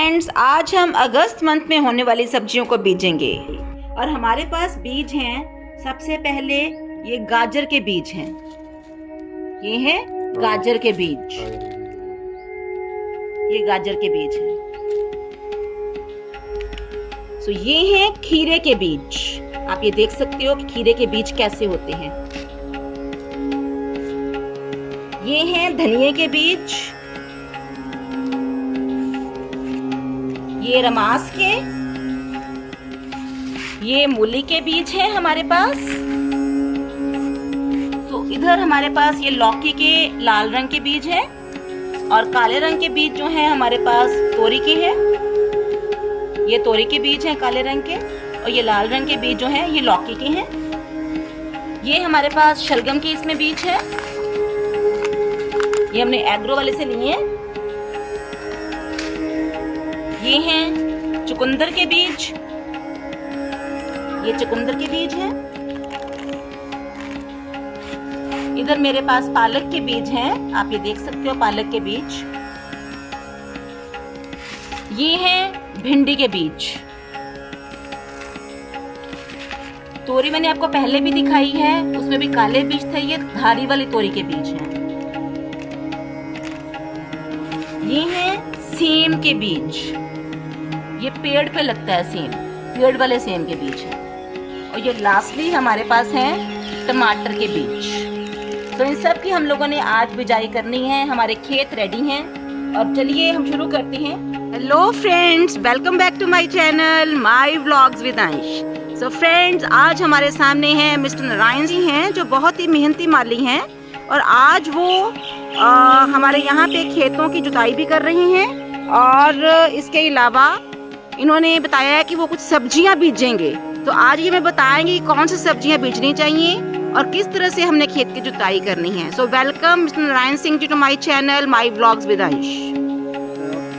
Friends, आज हम अगस्त month में होने वाली सब्जियों को बीजेंगे और हमारे पास बीज हैं। सबसे पहले ये गाजर के बीज हैं। ये है गाजर के बीज, ये गाजर के बीज हैं। सो ये हैं खीरे के बीज। आप ये देख सकते हो कि खीरे के बीज कैसे होते हैं। ये हैं धनिये के बीज, ये रमास के, ये मूली के बीज हैं हमारे पास। तो इधर हमारे पास ये लौकी के लाल रंग के बीज हैं और काले रंग के बीज जो हैं हमारे पास तोरी के हैं। ये तोरी के बीज हैं काले रंग के, और ये लाल रंग के बीज जो हैं ये लौकी के हैं। ये हमारे पास शलगम के इसमें बीज है, ये हमने एग्रो वाले से लिए हैं। ये हैं चुकंदर के बीज, ये चुकंदर के बीज हैं। इधर मेरे पास पालक के बीज हैं, आप ये देख सकते हो पालक के बीज। ये हैं भिंडी के बीज। तोरी मैंने आपको पहले भी दिखाई है, उसमें भी काले बीज थे। ये धारी वाली तोरी के बीज हैं। ये हैं सेम के बीज, ये पेड़ पे लगता है सेम, पेड़ वाले सेम के बीज है। और ये लास्टली हमारे पास है टमाटर के बीज। तो इन सब की हम लोगों ने आज बिजाई करनी है। हमारे खेत रेडी हैं और चलिए हम शुरू करते हैं। Hello friends, welcome back to my channel my vlogs with Ansh. So friends, आज हमारे सामने हैं मिस्टर नारायण जी हैं, जो बहुत ही मेहनती माली हैं और आज वो हमारे यहाँ पे खेतों की जुताई भी कर रही हैं और इसके अलावा इन्होंने बताया है कि वो कुछ सब्जियां बीजेंगे। तो आज ये मैं बताएंगी कौन सी सब्जियां बीजनी चाहिए और किस तरह से हमने खेत की जुताई करनी है। So welcome Mister Narayan Singh ji to my channel my vlogs with Ansh.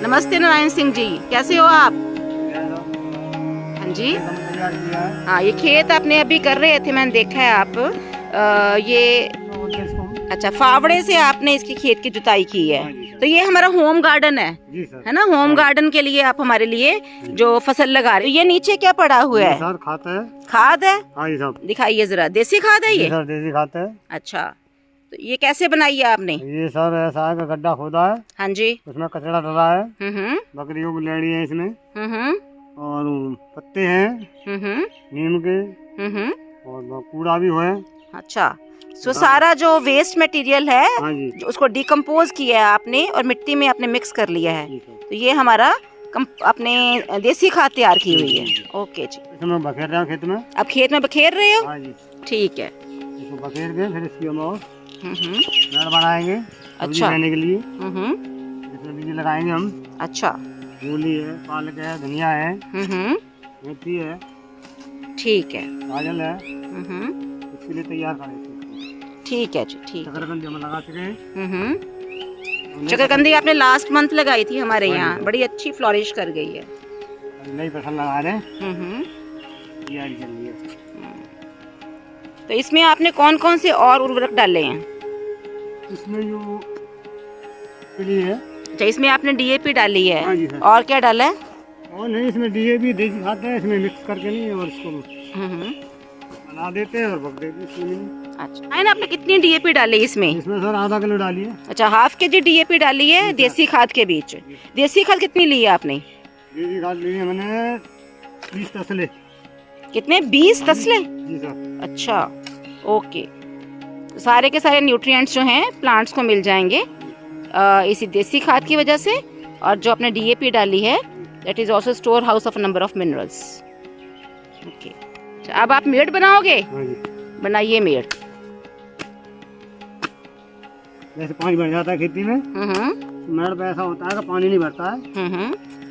नमस्ते नारायण सिंह जी, कैसे हो आप? हाँ जी, हाँ ये खेत आपने अभी कर रहे थे, मैंने देखा है आप ये अच्छा फावड़े से आपने इसकी खेत की जुताई की है। तो ये हमारा होम गार्डन है जी सर, है ना? होम गार्डन के लिए आप हमारे लिए जो फसल लगा रहे हो, ये नीचे क्या पड़ा हुआ है? सर खाद है। खाद है? हाँ जी साहब, दिखाइए जरा। देसी खाद है ये? सर देसी खाद है। अच्छा, तो ये कैसे बनाई है आपने? ये सर ऐसा है कि गड्ढा खोदा है, हाँ जी, उसमें कचरा डला है, बकरियों की लेड़ी है इसमें, और पत्ते हैं नीम के, और कूड़ा भी है। अच्छा, सो सारा जो वेस्ट मटेरियल है जो उसको डिकम्पोज किया है आपने और मिट्टी में आपने मिक्स कर लिया है। तो ये हमारा अपने देसी खाद तैयार की हुई है। ओके जी, इसमें बखेर रहे हैं खेत में। अब खेत में बखेर रहे हो? हाँ जी, ठीक है। इसको बखेर के फिर इसकी हम और मेड़ बनाएंगे अच्छा लेने के लिए। इसमें बीज लगाएंगे हम। अच्छा, मूली है, पालक है, धनिया है, मेथी है, ठीक है, गाजर है, इसके लिए तैयार करेंगे। ठीक है जी, ठीक है। शकरकंदी हम लगा चुके हैं। शकरकंदी आपने लास्ट मंथ लगाई थी हमारे यहाँ, बड़ी अच्छी फ्लोरिश कर गई है। नई फसल लगा रहे हैं, तैयारी चल रही है। तो इसमें आपने कौन कौन से और उर्वरक डाले हैं? इसमें जो पीली है। अच्छा, इसमें आपने डीएपी डाली है। हाँ जी सर। और क्या डाला है? और नहीं, इसमें डीएपी देसी खाद है, इसमें मिक्स करके नहीं, और इसको बना देते हैं और बक देते हैं। अच्छा, है ना? आपने कितनी डीएपी डाली इसमें? इसमें सर आधा किलो डाली है। अच्छा, हाफ के जी डीएपी डाली है देसी खाद के बीच। देसी खाद कितनी ली है आपने? देसी खाद ली है मैंने 20 तसले। कितने? 20 तसले? जी सर। अच्छा, ओके। सारे के सारे न्यूट्रिएंट्स जो हैं प्लांट्स को मिल जाएंगे इसी देसी खाद की वजह से। और जो आपने डीएपी डाली है that is also store house of number of minerals. Okay, अब आप मेड़ बनाओगे? बनाइए मेड़। जैसे पानी भर जाता है खेती में, मेड़ पे ऐसा होता है कि पानी नहीं भरता है,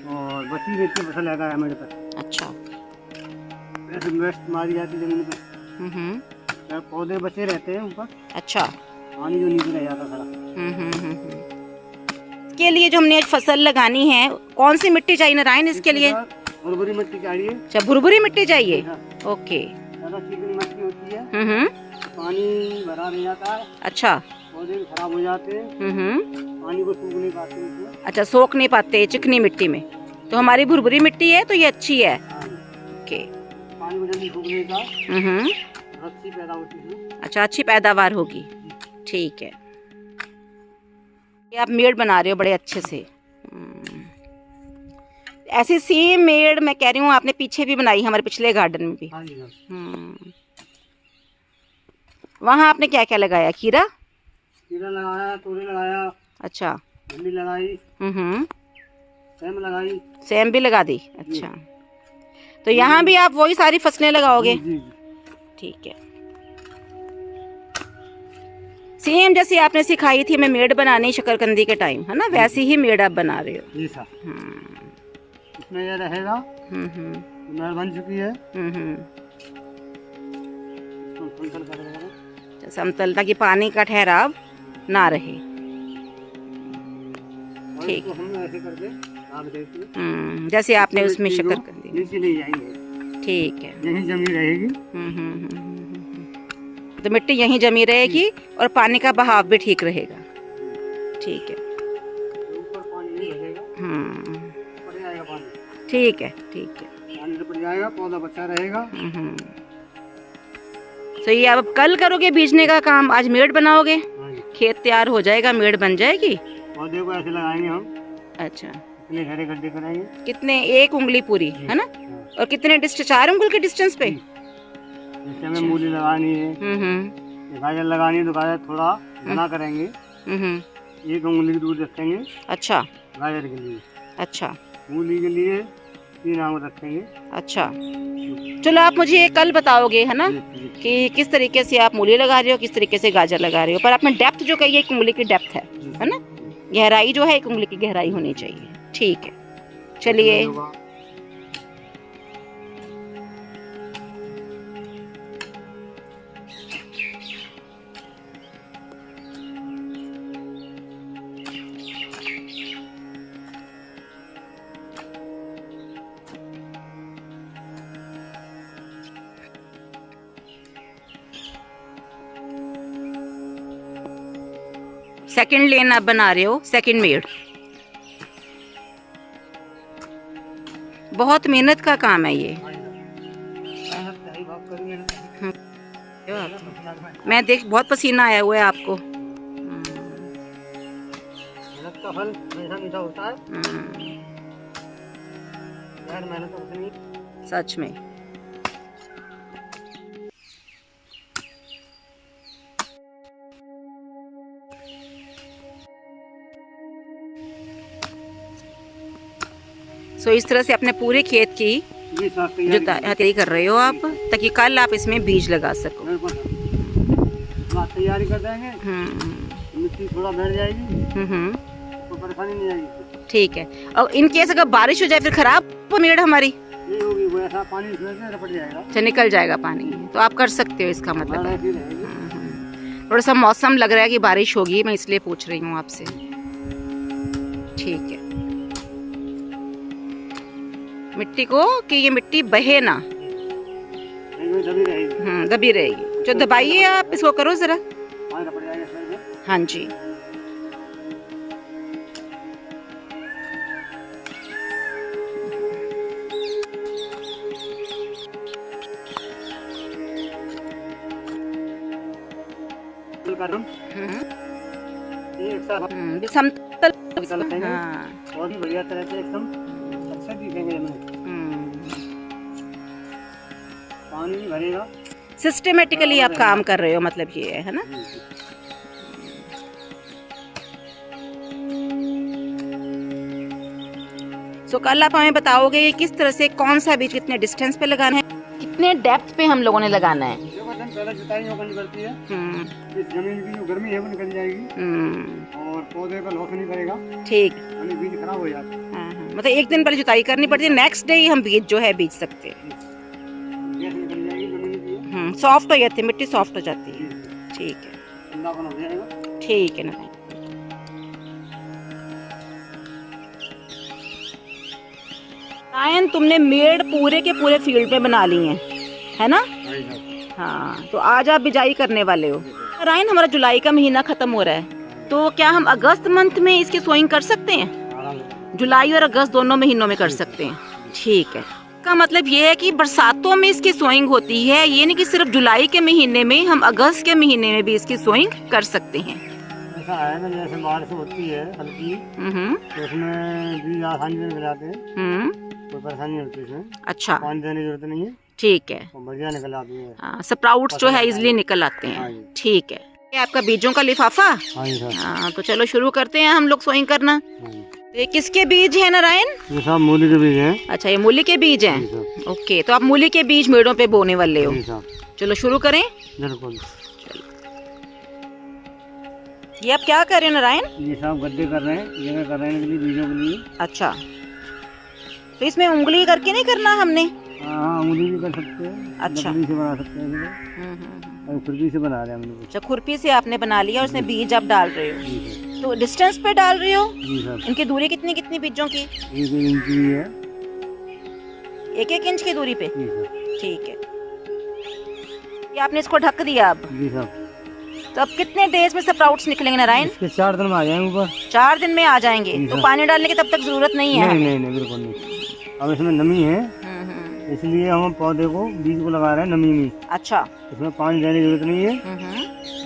और बची रहती है फसल लगा है मेड़ पर। अच्छा, ऐसे वेस्ट मारी जाती है जमीन पे, पौधे बचे रहते हैं ऊपर। अच्छा, पानी जो नीचे रह जाता सारा। के लिए जो हमने आज फसल लगानी है, कौन सी मिट्टी चाहिए नारायण इसके लिए? भुरभुरी मिट्टी चाहिए। अच्छा, भुरभुरी मिट्टी चाहिए। ओके, चिकनी मिट्टी होती है, पानी भरा रह जाता है। अच्छा, पौधे खराब हो जाते हैं, पानी को सूख नहीं पाते। अच्छा, सोख नहीं पाते चिकनी मिट्टी में। तो हमारी भुरभुरी मिट्टी है तो ये अच्छी है। ओके। पानी को जल्दी सूखने का अच्छी पैदा होती है। अच्छा, अच्छी पैदावार होगी। ठीक है। ये आप मेड़ बना रहे हो बड़े अच्छे से। ऐसी सेम मेड़ मैं कह रही हूँ आपने पीछे भी बनाई, हमारे पिछले गार्डन में भी। वहाँ आपने क्या क्या लगाया? खीरा लगाया, तोरी लगाया। अच्छा। भिंडी लगाई। सेम लगाई। सेम भी लगा दी। अच्छा, तो यहाँ भी आप वही सारी फसलें लगाओगे? ठीक है। सेम जैसे आपने सिखाई थी मैं मेड़ बनाने शकरकंदी के टाइम, है ना, वैसी ही मेड़ आप बना रहे हो। इसमें ये रहेगा। मेड़ बन चुकी है। समतल, ताकि पानी का ठहराव ना रहे। ठीक। जैसे आपने उसमें शकरकंदी। ठीक है। यहीं जमी रहेगी। तो मिट्टी यहीं जमी रहेगी और पानी का बहाव भी ठीक रहेगा। ठीक है। ऊपर पानी नहीं रहेगा। पड़ जाएगा पानी। ठीक है, ठीक है। पानी तो पड़ जाएगा, पौधा बचा रहेगा। तो ये आप कल करोगे बीजने का काम? आज मेड़ बनाओगे? खेत तैयार हो जाएगा, मेड़ बन जाएगी। पौधे को ऐसे लगाएंगे हम। अच्छा। कितने गहरे गड्ढे कराएंगे? कितने? 1 उंगली पूरी, है ना? और कितने डिस्टेंस? 4 उंगल के डिस्टेंस पे? जैसे हमें मूली लगानी है, गाजर लगानी है तो गाजर थोड़ा घना करेंगे। 1 उंगली की दूर रखेंगे। अच्छा। गाजर के लिए। अच्छा। मूली के लिए 3 आंगुर रखेंगे। अच्छा, चलो आप मुझे कल बताओगे, है ना, कि किस तरीके से आप मूली लगा रहे हो, किस तरीके से गाजर लगा रहे हो। पर आपने डेप्थ जो कही है 1 उंगली की डेप्थ है ना? गहराई जो है 1 उंगली की गहराई होनी चाहिए। ठीक है, चलिए। सेकंड लेन आप बना रहे हो, सेकंड मेड़। बहुत मेहनत का काम है ये। मैं देख, बहुत पसीना आया हुआ है आपको। मेहनत का फल मीठा मीठा होता है। मेहनत तो नहीं। सच में। सो इस तरह से अपने पूरे खेत की जुताई कर रहे हो आप, ताकि कल आप इसमें बीज लगा सको। तैयारी कर देंगे। मिट्टी थोड़ा बैठ जाएगी। कोई परेशानी नहीं आएगी। ठीक है। और इन केस अगर बारिश हो जाए फिर खराब मेड़ हमारी नहीं होगी, वो ऐसा पानी इसमें रपट जाएगा। अच्छा, निकल जाएगा पानी, तो आप कर सकते हो, इसका मतलब। थोड़ा सा मौसम लग रहा है कि बारिश होगी, मैं इसलिए पूछ रही हूँ आपसे। ठीक है। मिट्टी को कि ये मिट्टी बहे ना, दबी रहेगी। जो दबाइए आप इसको, करो जरा। हाँ जी। समतल। हाँ। बहुत ही बढ़िया तरह से एकदम अच्छा दिखेंगे हमें। पानी भी भरेगा। सिस्टमेटिकली आप काम कर रहे हो, मतलब ये है ना? सो कल आप हमें बताओगे कि किस तरह से कौन सा बीज कितने डिस्टेंस पे लगाना है, कितने डेप्थ पे हम लोगों ने लगाना है। पहले जुताई निकलती है। इस जमीन की जो गर्मी है वो निकल जाएगी और पौधे का लॉस नहीं करेगा। ठीक। बीज खराब हो जाता है। मतलब एक दिन पहले जुताई करनी पड़ती है, नेक्स्ट डे ही हम बीज जो है बीज सकते हैं। सॉफ्ट हो जाती है, मिट्टी सॉफ्ट हो जाती है। ठीक है, ठीक है ना। रायन, तुमने मेड़ पूरे के पूरे फील्ड में बना ली है ना? हाँ, तो आज आप बिजाई करने वाले हो। रायन, हमारा जुलाई का महीना खत्म हो रहा है, तो क्या हम अगस्त मंथ में इसकी सोइंग कर सकते हैं? जुलाई और अगस्त दोनों महीनों में कर सकते हैं। ठीक है, का मतलब ये है कि बरसातों में इसकी सोइंग होती है, ये नहीं कि सिर्फ जुलाई के महीने में, हम अगस्त के महीने में भी इसकी सोइंग कर सकते हैं। ऐसा है ना, जैसे बारिश होती है हल्की, तो उसमें बीज आसानी से निकल जाते हैं, कोई परेशानी नहीं होती इसमें। अच्छा, पानी देने की जरूरत नहीं है। ठीक है, तो बढ़िया निकल आती है, स्प्राउट्स जो है इजिली निकल आते हैं। ठीक है, ये आपका बीजों का लिफाफा। हाँ, तो चलो शुरू करते हैं हम लोग सोइंग करना। ये किसके बीज है नारायण? ये सब मूली के बीज हैं। अच्छा, ये मूली के बीज हैं। ओके, तो आप मूली के बीज मेड़ों पे बोने वाले हो। चलो शुरू करें। बिल्कुल। ये आप क्या कर रहे हो नारायण? ये सब गड्ढे कर रहे हैं, जगह कर रहे हैं के लिए, बीजों के लिए। अच्छा, तो इसमें उंगली करके नहीं करना हमने? हाँ, उंगली भी कर सकते हैं। अच्छा, से बना सकते हैं, खुरपी से बना रहे हैं हम लोग। अच्छा, खुरपी से आपने बना लिया और उसमें बीज आप डाल रहे हो। तो डिस्टेंस पे डाल रहे हो? जी सर। इनकी दूरी कितनी कितनी बीजों की? 1 इंच की है। 1-1 इंच की दूरी पे? ठीक है, ये आपने इसको ढक दिया अब? जी सर। तो अब कितने डेज में स्प्राउट्स निकलेंगे नारायण? 4 दिन में आ जाएंगे ऊपर। 4 दिन में आ जाएंगे। तो पानी डालने की तब तक जरूरत नहीं है? नहीं, बिल्कुल नहीं। अब इसमें नमी है, इसलिए हम पौधे को, बीज को लगा रहे हैं नमी में। अच्छा, इसमें पानी देने की जरूरत नहीं है,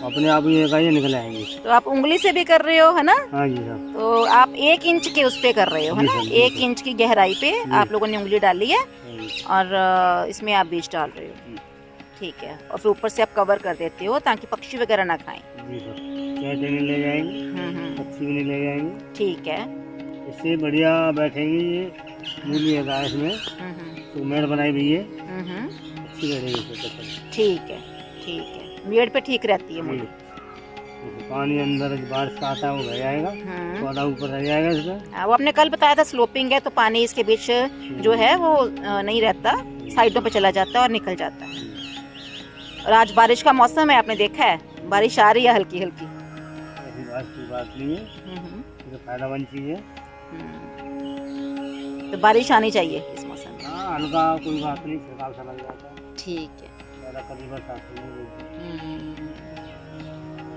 अपने आप ये निकल आएंगे। तो आप उंगली से भी कर रहे हो, है ना? हाँ जी सर। तो आप 1 इंच के उस पे कर रहे हो, है ना? 1 इंच की गहराई पे आप लोगों ने उंगली डाली है और इसमें आप बीज डाल रहे हो। ठीक है, और फिर ऊपर से आप कवर कर देते हो ताकि पक्षी वगैरह ना खाएं। जी सर, नहीं ले जाएंगे, पक्षी भी नहीं ले जाएंगे। ठीक है, इससे बढ़िया बैठेंगे। ये मूली है इसमें, तो मेड़ बनाई हुई है, अच्छी रहेगी। ठीक है, मेड़ पे ठीक रहती है मूली। पानी अंदर बारिश का आता है, वो भर जाएगा, पौधा ऊपर रह जाएगा इसका। वो आपने कल बताया था स्लोपिंग है, तो पानी इसके बीच जो है वो नहीं रहता, साइडों पे चला जाता है और निकल जाता है। और आज बारिश का मौसम है, आपने देखा है बारिश आ रही है हल्की हल्की। बारिश की बात नहीं है, फायदेमंद चीज है, तो बारिश आनी चाहिए इस मौसम में। हाँ, हल्का, कोई बात नहीं, छिड़काव सा लग जाता है। ठीक है,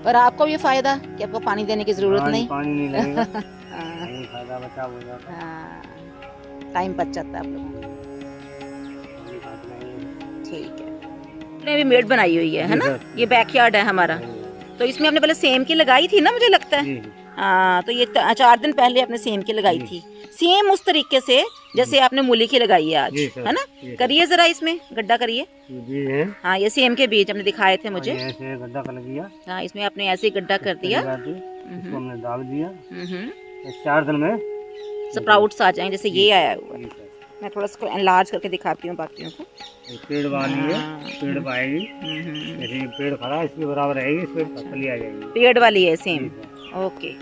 और आपको ये फायदा कि आपको पानी देने की जरूरत नहीं, पानी नहीं लगेगा। फायदा बचाव हो जाता है, टाइम बच जाता है आप लोगों को। ठीक है, आपने भी मेड़ बनाई हुई है ना? ये बैकयार्ड है हमारा, तो इसमें आपने पहले सेम की लगाई थी ना, मुझे लगता है। हाँ, तो ये 4 दिन पहले आपने सेम की लगाई थी, सेम उस तरीके से जैसे आपने मूली की लगाई है आज, है ना? करिए जरा, इसमें गड्ढा करिए। हाँ, ये सेम के बीज हमने दिखाए थे मुझे। ऐसे गड्ढा कर दिया। हाँ, इसमें आपने ऐसे ही गड्ढा कर दिया, इसको हमने डाल दिया। 4 दिन में स्प्राउट्स आ जाएंगे, जैसे ये आया हुआ है। मैं थोड़ा इसको एनलार्ज करके दिखाती हूँ बाकियों को। पेड़ वाली है, पेड़ पाएगी, जैसे पेड़ खड़ा इसके बराबर रहेगी, इस पे फसली आ जाएगी। पेड़ वाली है सेम। ओके,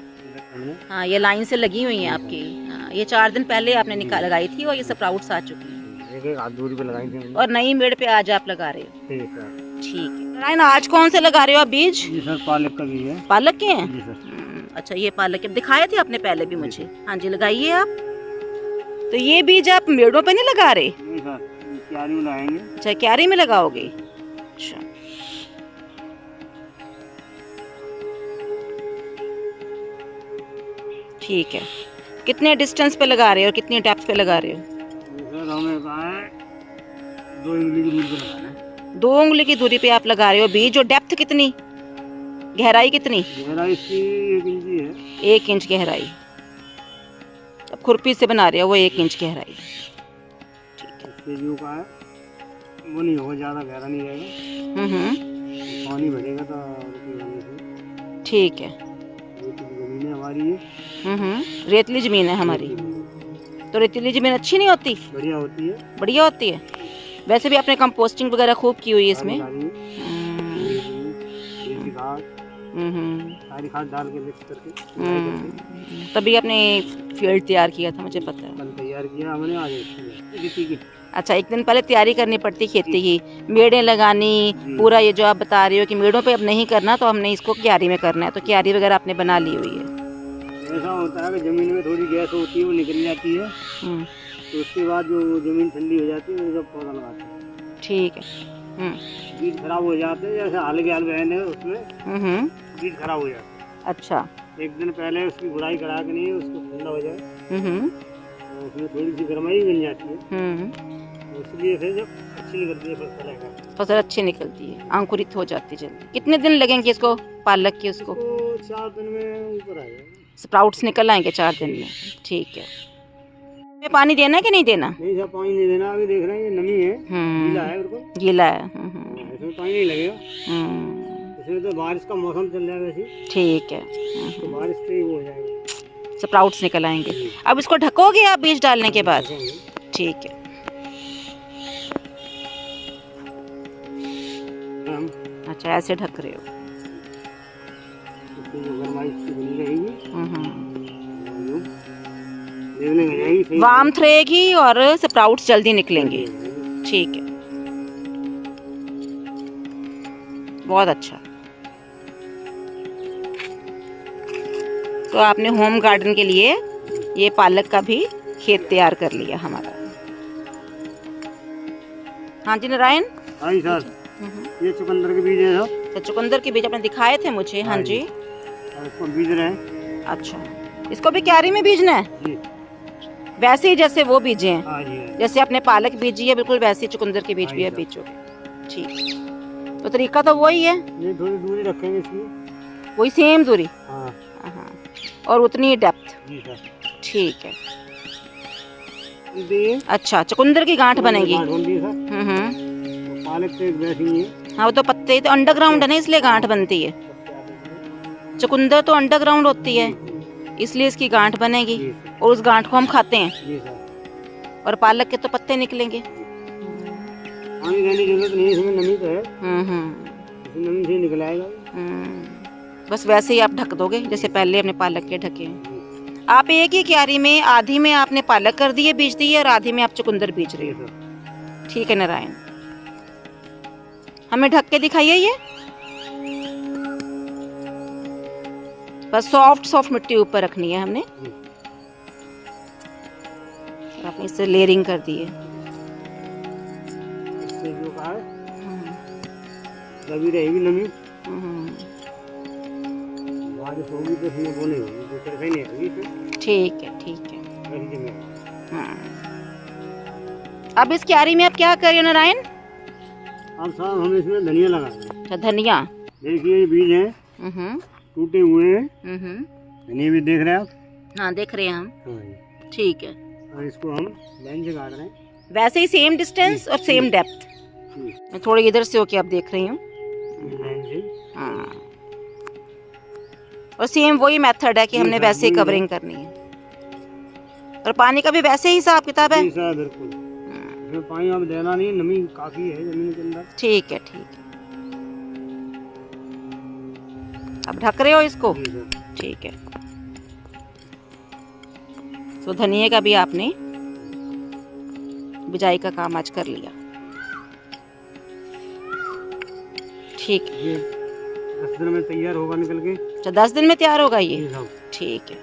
हाँ, ये लाइन से लगी हुई है आपकी। हाँ, ये 4 दिन पहले आपने लगाई थी और ये स्प्राउट्स आ चुकी हैं। एक हाथ दूरी पे लगाई थी, और नई मेड़ पे आज आप लगा रहे हो। ठीक है नारायण, आज कौन से लगा रहे हो आप बीज? जी सर, पालक का बीज है। पालक के हैं? जी सर। अच्छा, ये पालक के दिखाए थे आपने पहले भी मुझे। हाँ जी, लगाइए आप। तो ये बीज आप मेड़ों पे नहीं लगा रहे? नहीं सर, क्यारी में लगाएंगे। अच्छा, क्यारी में लगाओगे। अच्छा, ठीक है, कितने डिस्टेंस पे लगा रहे हो और कितनी डेप्थ पे लगा रहे हो? सर, हमें कहा है 2 उंगली की दूरी पे लगाना है। 2 उंगली की दूरी पे आप लगा रहे हो बीज। और डेप्थ कितनी, गहराई कितनी? गहराई इसकी 1 इंच है। 1 इंच गहराई। अब खुरपी से बना रहे हो वो 1 इंच गहराई। ठीक है, जो का है वो नहीं होगा, ज्यादा गहरा नहीं रहेगा। पानी भरेगा तो। ठीक है, जमीन हमारी है। रेतली जमीन है हमारी। तो रेतीली जमीन अच्छी नहीं होती? बढ़िया होती है। बढ़िया होती है। वैसे भी आपने कंपोस्टिंग वगैरह खूब की हुई है इसमें। सारी खाद डाल के मिक्स करके तभी आपने फील्ड तैयार किया था, मुझे पता है। कल तैयार किया हमने, आज। अच्छा, 1 दिन पहले तैयारी करनी पड़ती खेती की, मेड़ें लगानी, पूरा ये जो आप बता रहे हो कि मेड़ों पे अब नहीं करना, तो हमने इसको क्यारी में करना है। तो क्यारी वगैरह आपने बना ली हुई है। ऐसा होता है कि जमीन में थोड़ी गैस होती है, वो निकल जाती है, तो उसके बाद जो जमीन ठंडी हो जाती है, जब पौधा लगाते हैं। ठीक है, बीज खराब हो जाते हैं, जैसे हाल के हाल बहन है उसमें बीज खराब हो जाते हैं। अच्छा, 1 दिन पहले उसकी गुड़ाई करा के नहीं, उसको ठंडा हो जाए तो उसमें थोड़ी सी गरमाई बन जाती है, तो इसलिए से जब अच्छी निकलती है फसल है, फसल अच्छी निकलती है, अंकुरित हो जाती है जल्दी। कितने दिन लगेंगे इसको, पालक के उसको? 4 दिन में ऊपर आ जाएगा, स्प्राउट्स निकल आएंगे 4 दिन में। ठीक है। में पानी देना है कि नहीं देना? नहीं सर, पानी नहीं देना, अभी देख रहे हैं ये नमी है, गीला है बिल्कुल, गीला है। इसमें पानी नहीं लगेगा, इसमें तो बारिश का मौसम चल जाएगा वैसे। ठीक है। तो बारिश से ही वो हो जाएगा, स्प्राउट्स निकल आएंगे। अब इसको ढकोगे आप बीज डालने के बाद? ठीक है। अच्छा, ऐसे ढक रहे हो। वार्मथ रहेगी और स्प्राउट्स जल्दी निकलेंगे। ठीक है, बहुत अच्छा। तो आपने होम गार्डन के लिए ये पालक का भी खेत तैयार कर लिया हमारा। हाँ जी नारायण। हाँ जी सर, ये चुकंदर के बीज है सर। तो चुकंदर के बीज आपने दिखाए थे मुझे। हाँ जी, इसको बीज रहे हैं। अच्छा, इसको भी क्यारी में बीजना है जी, वैसे ही जैसे वो बीजे हैं? हाँ जी, जैसे आपने पालक बीजी है बिल्कुल वैसे ही चुकंदर के बीज भी है बीजोगे। ठीक, तो तरीका तो वही है, ये थोड़ी दूरी रखेंगे इसमें, वही सेम दूरी। हाँ, और उतनी डेप्थ। जी सर। ठीक है। ये अच्छा, चुकंदर की गांठ बनेगी। गांठ बनती है सर, पालक तो वैसे ही है। हाँ, वो तो पत्ते तो अंडरग्राउंड है ना, इसलिए गांठ बनती है। चुकंदर तो अंडरग्राउंड होती है, इसलिए इसकी गांठ बनेगी और उस गांठ को हम खाते हैं। जी सर। और पालक के तो पत्ते निकलेंगे। पानी देने की जरूरत नहीं है, इसमें नमी तो है, इसमें नमी से निकल आएगा। बस वैसे ही आप ढक दोगे जैसे पहले अपने पालक के ढके हैं। आप एक ही क्यारी में आधी में आपने पालक कर दिए बीज दिए और आधी में आप चुकंदर बीज रहे हो। ठीक है नारायण, हमें ढक के दिखाइए ये। बस सॉफ्ट सॉफ्ट मिट्टी ऊपर रखनी है हमने। आपने इससे लेयरिंग कर दी है। जो कहा है लगी रहेगी नमी, बारिश होगी तो इसमें वो नहीं होगी, तो तरह नहीं होगी। ठीक है, ठीक है। अब इस क्यारी में आप क्या करिए नारायण? अब साहब हम इसमें धनिया लगाएंगे। अच्छा, धनिया। देखिए ये बीज हैं, टूटे हुए हैं। धनिया भी देख रहे हैं आप? हाँ, देख रहे हैं हम। हाँ, ठीक है। और इसको हम लाइन से काट रहे हैं, वैसे ही सेम डिस्टेंस और सेम डेप्थ। मैं थोड़ी इधर से होके आप देख रही हूँ। लाइन से। हाँ, और सेम वही मेथड है कि हमने वैसे ही कवरिंग करनी है। और पानी का भी वैसे ही हिसाब किताब है? बिल्कुल, इसमें पानी अब देना नहीं, नमी काफी है जमीन के अंदर। ठीक है, ठीक है। अब ढक रहे हो इसको? ठीक है। तो धनिया का भी आपने बिजाई का काम आज कर लिया। ठीक है, 10 दिन में तैयार होगा निकल के। अच्छा, 10 दिन में तैयार होगा ये? ठीक है।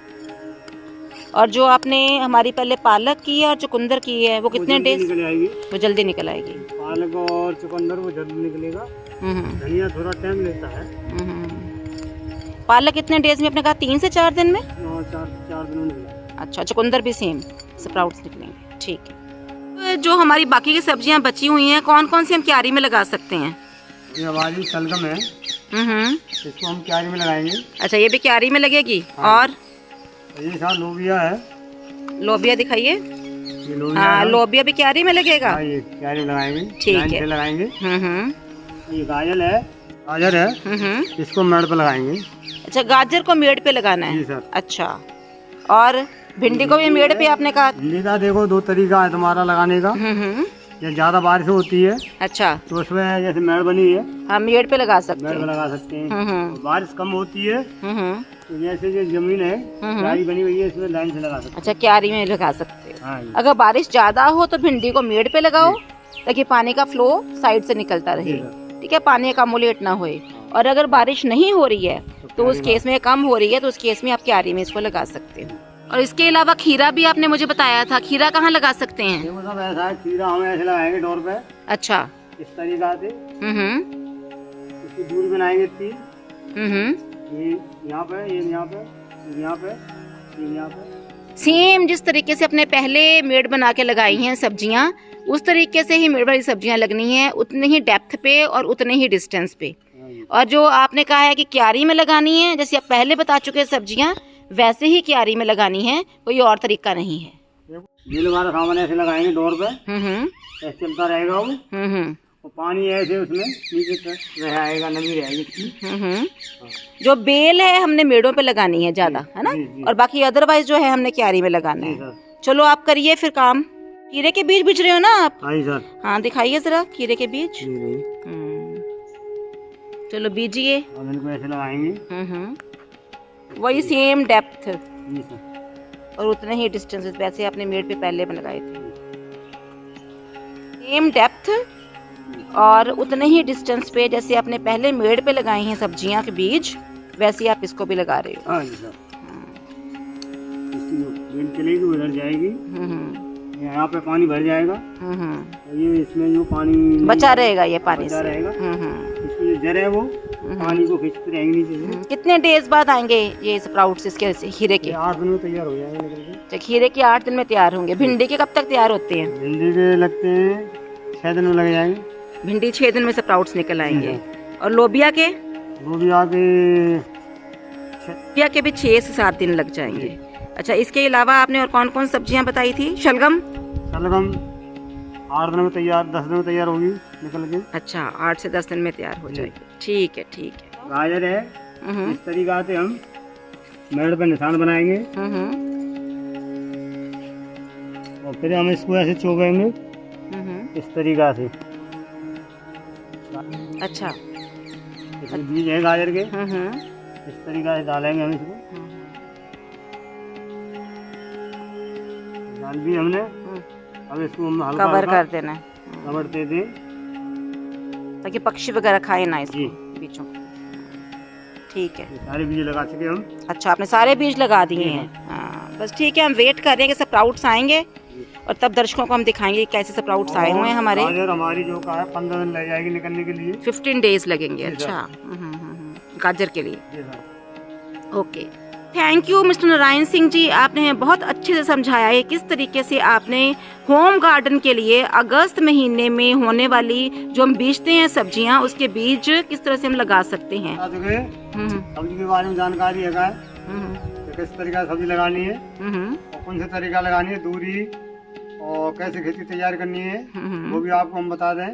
और जो आपने हमारी पहले पालक की है और चुकंदर की है वो कितने डेज? निकल आएगी, वो जल्दी निकल आएगी। पालक और चुकंदर वो जल्दी निकलेगा, धनिया थोड़ा टाइम लेता है। पालक कितने डेज में आपने कहा? 3 से 4 दिन में? 4 दिन में निकलेगा। अच्छा, चुकंदर भी सेम स्प्राउट्स निकलेंगे। ठीक है। जो हमारी बाकी की सब्जियां बची हुई हैं कौन कौन सी हम क्यारी में लगा सकते हैं? ये हमारी शलगम है, इसको हम क्यारी में लगाएंगे। अच्छा, ये भी क्यारी में लगेगी। हाँ। और ये साथ लोबिया है, लोबिया दिखाइए। ये लोबिया। हाँ, लोबिया भी क्यारी में लगेगा। हाँ, ये क्यारी में लगाएंगे। ठीक लाइन है, से लगाएंगे। ये गाजर है, इसको मेड़ पे लगाएंगे। अच्छा, गाजर को मेड़ पे लगाना है? जी सर। अच्छा, और भिंडी को भी मेड़ पे आपने कहा? भिंडी का देखो 2 तरीका है तुम्हारा लगाने का। ये ज्यादा बारिश होती है अच्छा, तो उसमें जैसे मेड़ बनी है, हम मेड़ पे लगा सकते मेड़ पे हैं। लगा सकते हैं। बारिश कम होती है तो जैसे जो जमीन है क्यारी बनी हुई है, इसमें लाइन से लगा सकते हैं। अच्छा, क्यारी में लगा सकते हैं। हाँ, अगर बारिश ज्यादा हो तो भिंडी को मेड़ पे लगाओ ताकि पानी का फ्लो साइड से निकलता रहे। ठीक है, पानी अकामुलेट ना होए। और अगर बारिश नहीं हो रही है तो उस केस में, कम हो रही है तो उस केस में आप क्यारी में इसको लगा सकते हो। और इसके अलावा खीरा भी आपने मुझे बताया था, खीरा कहाँ लगा सकते हैं? देखो सब ऐसा है, खीरा हम ऐसे लगाएंगे डोर पे। अच्छा। इस तरीका से इसकी दूरी बनाएंगे 3। ये यहाँ पे, ये यहाँ पे, ये यहाँ पे, ये यहाँ पे, सेम जिस तरीके से अपने पहले मेड़ बना के लगाई हैं सब्जियां, उस तरीके से ही मेड़ वाली सब्जियां लगनी हैं, उतने ही डेप्थ पे और उतने ही डिस्टेंस पे। और जो आपने कहा है कि क्यारी में लगानी है, जैसे आप पहले बता चुके हैं सब्जियां, वैसे ही क्यारी में लगानी है, कोई और तरीका नहीं है। ये हमारा सामान ऐसे लगाएंगे डोर पे, ऐसे चलता रहेगा वो, और पानी ऐसे उसमें नीचे तक रह आएगा, नमी रहेगी। जो बेल है हमने मेड़ों पे लगानी है ज्यादा, है ना, और बाकी अदरवाइज जो है हमने क्यारी में लगाना है। चलो आप करिए फिर काम। खीरे के बीज बीज रहे हो ना आप? हाँ सर। हाँ दिखाइए जरा खीरे के बीज। चलो बीजिए। इनको ऐसे लगाएंगे, वही सेम डेप्थ और उतने ही डिस्टेंस, वैसे आपने मेड़ पे पहले में लगाए थे। सेम डेप्थ और उतने ही डिस्टेंस पे जैसे आपने पहले मेड़ पे लगाई हैं सब्जियां के बीज, वैसे आप इसको भी लगा रहे हो। हाँ जी सर। इसकी चलेगी उधर जाएगी, यहाँ पे पानी भर जाएगा, ये इसमें जो पानी बचा रहेगा, ये पानी बचा रहेगा, इसकी जो जड़ है वो पानी को खींचते रहेंगे नीचे से। कितने डेज बाद आएंगे ये स्प्राउट्स इसके खीरे के? 8 दिन में तैयार हो जाएंगे। खीरे के 8 दिन में तैयार होंगे। भिंडी के कब तक तैयार होते हैं? भिंडी के लगते हैं 6 दिन में लग जाएंगे। भिंडी 6 दिन में स्प्राउट्स निकल आएंगे। और लोबिया के? लोबिया के भी 6 से 7 दिन लग जाएंगे। अच्छा, इसके अलावा आपने और कौन कौन सब्जियां बताई थी? शलगम 8 दिन में तैयार, 10 दिन में तैयार होगी निकल के। अच्छा, 8 से 10 दिन में तैयार हो जाएगी। ठीक है, ठीक है। गाजर है, इस तरीका से हम मेड़ पे निशान बनाएंगे, और फिर हम इसको ऐसे चोबेंगे इस तरीका से। अच्छा, बीज है गाजर के, इस तरीका से डालेंगे हम इसको। डाल भी हमने, अब इसको हम हल्का कवर कर देना, कवर दे दें ताकि पक्षी वगैरह खाए ना इसको बीजों। ठीक है, सारे बीज लगा चुके हम। अच्छा, आपने सारे बीज लगा दिए हैं। हाँ, बस ठीक है, हम वेट कर रहे हैं कि स्प्राउट्स आएंगे और तब दर्शकों को हम दिखाएंगे कैसे स्प्राउट्स आए हुए हैं हमारे। गाजर हमारी जो का है 15 दिन लग जाएगी निकलने के लिए। 15 डेज लगेंगे। अच्छा, गाजर के लिए। Okay, thank you mister Narayan Singh ji, आपने बहुत अच्छे से समझाया है किस तरीके से आपने होम गार्डन के लिए अगस्त महीने में होने वाली जो हम बेचते हैं सब्जियां, उसके बीज किस तरह से हम लगा सकते हैं। सब्जी के बारे में जानकारी है, किस तरीके से सब्जी लगानी है और कौन से तरीका लगानी है, दूरी और कैसे खेती तैयार करनी है, वो भी आपको हम बता दें।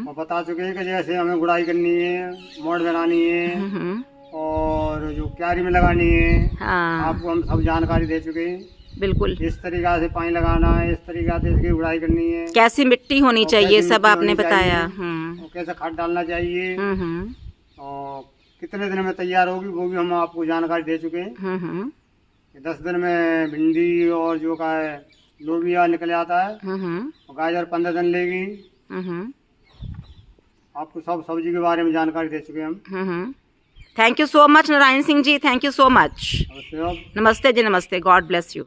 और बता चुके हैं कि जैसे हमें गुड़ाई करनी है, मोड़ बनानी है और जो क्यारी में लगानी है, आपको हम सब जानकारी दे चुके हैं। बिल्कुल, इस तरीका से पानी लगाना है, इस तरीका से इसकी गुड़ाई करनी है, कैसी मिट्टी होनी चाहिए, सब आपने बताया। कैसे खाद डालना चाहिए और कितने दिन में तैयार होगी, वो भी हम आपको जानकारी दे चुके हैं। 10 दिन में भिंडी और जो का है लोबिया निकल जाता है, और गाजर 15 दिन लेगी। आपको सब सब्जी के बारे में जानकारी दे चुके हैं हम। Thank you so much Narayan Singh ji, thank you so much. नमस्ते जी, नमस्ते। God bless you.